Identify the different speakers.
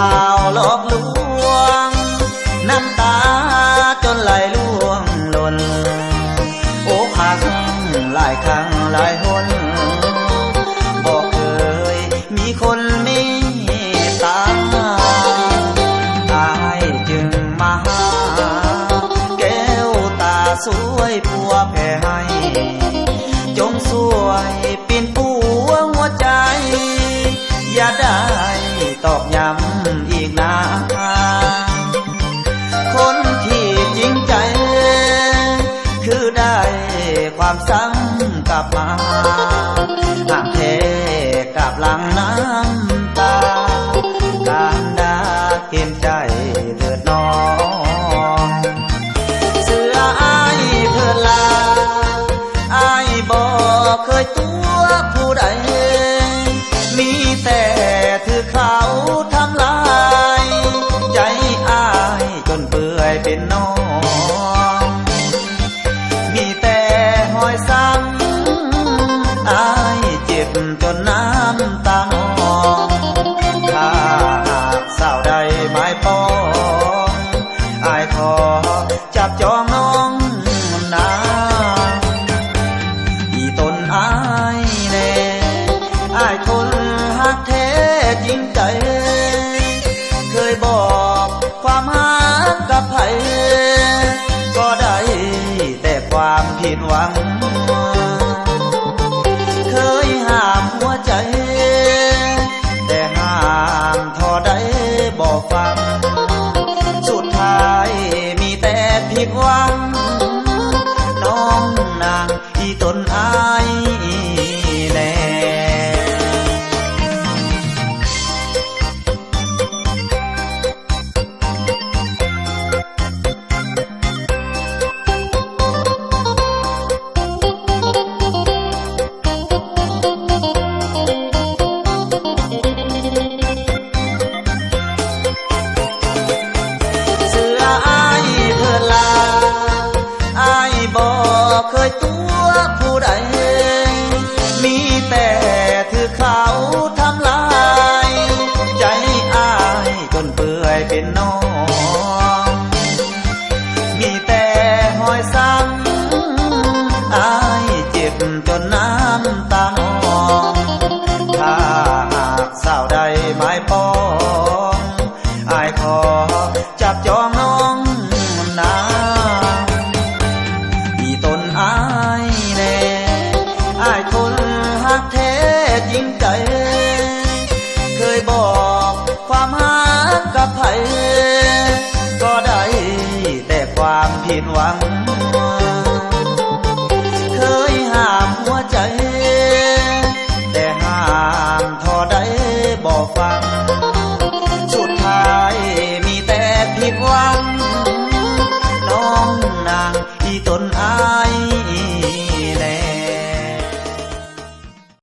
Speaker 1: าวหลอกลวงน้ำตาจนไหลล่วงหล่นโอ้หักหลายครั้งหลายหนบอกเคยมีคนเมตตาอายจึงมาหาแก้วตาสวยผัวแผ่ให้จงสวยปิ่นปัวหัวใจอย่าได้ตอกย้ำอีกนะคนที่จริงใจคือได้ความซ้ำกลับมาหากแท้กับหลังน้ำตาการดาเก็บใจเถิดน้องเสื้ออายเถิดลาอายบอกเคยตัวผู้ใดมีแต่ถือเขาทำลายใจอายจนเปื่อยเป็นน้องมีแต่หอยซ้ำอายเจ็บจนน้ำตานองถ้าหากสาวใดหมายปองอายขอจับจองน้องนาอีตนอายแน่อายคนหักแท้จริงใจเคยบอกความหักกับไผก็ได้แต่ความผิดหวังเคยห้ามหัวใจแต่ห้ามทอได้บอกฟังสุดท้ายมีแต่ผิดหวังน้องนางอีตนอายแน่เคยตัวผู้ใดมีแต่ถือเขาทำลายใจอายจนเปื่อยเป็นน้อง